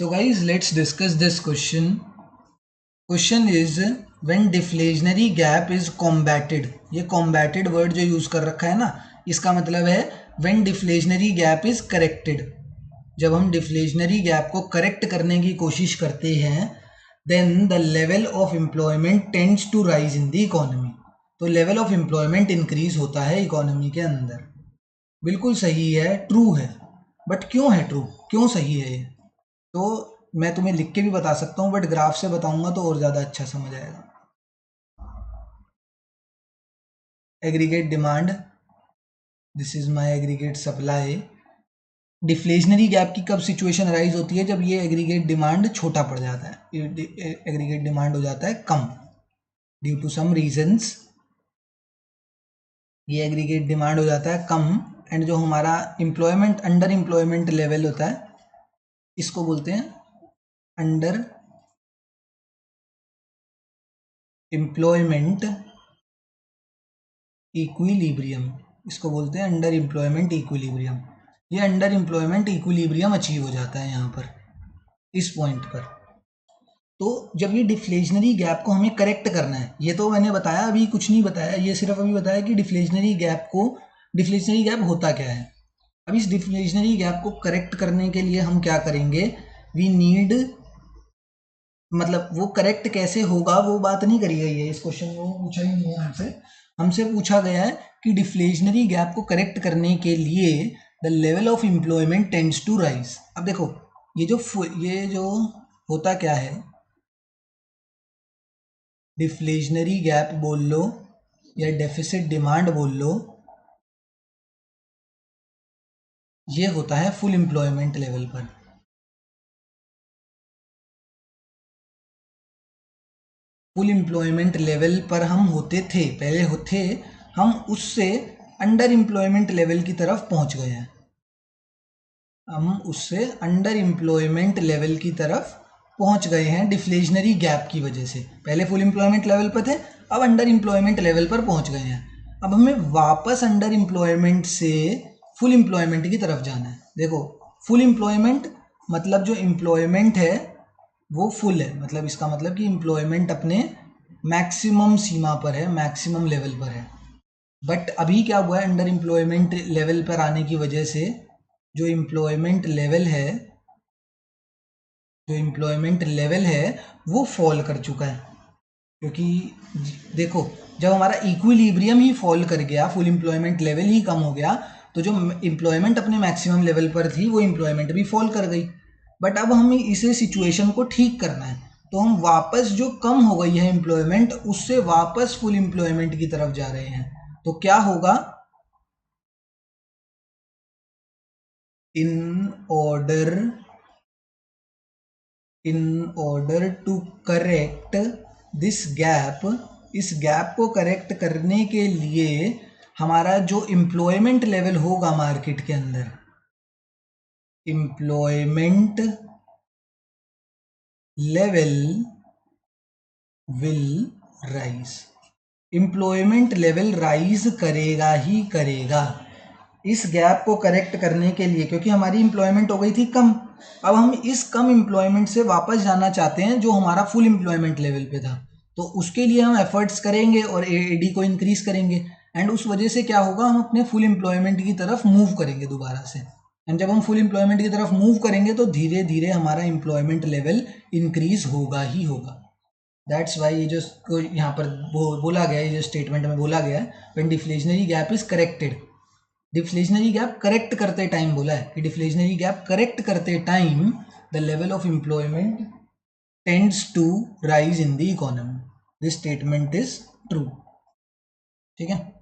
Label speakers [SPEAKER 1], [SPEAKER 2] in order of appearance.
[SPEAKER 1] So guys, let's discuss this question. Question is when deflationary gap is combated. ये combated word जो use कर रखा है ना, इसका मतलब है when deflationary gap is corrected. जब हम deflationary gap को correct करने की कोशिश करते हैं, then the level of employment tends to rise in the economy. तो level of employment increase होता है इकोनॉमी के अंदर. बिल्कुल सही है, ट्रू है. बट क्यों है ट्रू, क्यों सही है ये? तो मैं तुम्हें लिख के भी बता सकता हूँ, बट ग्राफ से बताऊंगा तो और ज़्यादा अच्छा समझ आएगा. Aggregate demand, this is my aggregate supply. Deflationary gap की कब सिचुएशन अराइज होती है? जब ये एग्रीगेट डिमांड छोटा पड़ जाता है, एग्रीगेट डिमांड हो जाता है कम ड्यू टू सम रीजंस. ये एग्रीगेट डिमांड हो जाता है कम, एंड जो हमारा एम्प्लॉयमेंट अंडर एम्प्लॉयमेंट लेवल होता है, इसको बोलते हैं अंडर एम्प्लॉयमेंट इक्विलिब्रियम. इसको बोलते हैं अंडर एम्प्लॉयमेंट इक्विलिब्रियम. ये अंडर एम्प्लॉयमेंट इक्विलिब्रियम अचीव हो जाता है यहाँ पर, इस पॉइंट पर. तो जब ये डिफ्लेशनरी गैप को हमें करेक्ट करना है, ये तो मैंने बताया, अभी कुछ नहीं बताया, ये सिर्फ अभी बताया कि डिफ्लेशनरी गैप होता क्या है. अब इस डिफ्लेशनरी गैप को करेक्ट करने के लिए हम क्या करेंगे? वी नीड, मतलब वो करेक्ट कैसे होगा वो बात नहीं करी गई है इस क्वेश्चन में, वो पूछा ही नहीं है हमसे. हमसे पूछा गया है कि डिफ्लेशनरी गैप को करेक्ट करने के लिए the level of employment tends to rise. अब देखो, ये जो होता क्या है, डिफ्लेशनरी गैप बोल लो या डेफिसिट डिमांड बोल लो, ये होता है फुल एम्प्लॉयमेंट लेवल पर. फुल एम्प्लॉयमेंट लेवल पर हम होते थे, पहले होते, हम उससे अंडर एम्प्लॉयमेंट लेवल की तरफ पहुंच गए हैं. हम उससे अंडर एम्प्लॉयमेंट लेवल की तरफ पहुंच गए हैं डिफ्लेशनरी गैप की वजह से. पहले फुल एम्प्लॉयमेंट लेवल पर थे, अब अंडर एम्प्लॉयमेंट लेवल पर पहुंच गए हैं. अब हमें वापस अंडर एम्प्लॉयमेंट से फुल एम्प्लॉयमेंट की तरफ जाना है. देखो, फुल एम्प्लॉयमेंट मतलब जो एम्प्लॉयमेंट है वो फुल है, मतलब इसका मतलब कि एम्प्लॉयमेंट अपने मैक्सिमम सीमा पर है, मैक्सिमम लेवल पर है. बट अभी क्या हुआ है, अंडर एम्प्लॉयमेंट लेवल पर आने की वजह से जो एम्प्लॉयमेंट लेवल है वो फॉल कर चुका है. क्योंकि देखो, जब हमारा इक्विलिब्रियम ही फॉल कर गया, फुल एम्प्लॉयमेंट लेवल ही कम हो गया, तो जो एम्प्लॉयमेंट अपने मैक्सिमम लेवल पर थी वो एम्प्लॉयमेंट भी फॉल कर गई. बट अब हमें इसे सिचुएशन को ठीक करना है, तो हम वापस जो कम हो गई है एम्प्लॉयमेंट, उससे वापस फुल एम्प्लॉयमेंट की तरफ जा रहे हैं. तो क्या होगा? In order to correct this gap, इस गैप को करेक्ट करने के लिए हमारा जो एम्प्लॉयमेंट लेवल होगा मार्केट के अंदर, employment level will rise. Employment level rise करेगा ही करेगा इस गैप को करेक्ट करने के लिए, क्योंकि हमारी एम्प्लॉयमेंट हो गई थी कम. अब हम इस कम एम्प्लॉयमेंट से वापस जाना चाहते हैं जो हमारा फुल एम्प्लॉयमेंट लेवल पे था. तो उसके लिए हम एफर्ट्स करेंगे और एडी को इंक्रीज करेंगे, एंड उस वजह से क्या होगा, हम अपने फुल एम्प्लॉयमेंट की तरफ मूव करेंगे दोबारा से. एंड जब हम फुल एम्प्लॉयमेंट की तरफ मूव करेंगे तो धीरे धीरे हमारा एम्प्लॉयमेंट लेवल इंक्रीज होगा ही होगा. दैट्स वाई ये जो यहाँ पर बोला गया है, ये जो स्टेटमेंट में बोला गया है, when deflationary gap is corrected. Deflationary gap correct करते टाइम बोला है कि डिफ्लेशनरी गैप करेक्ट करते time the level of employment tends to rise in the economy. This statement is true. ठीक है.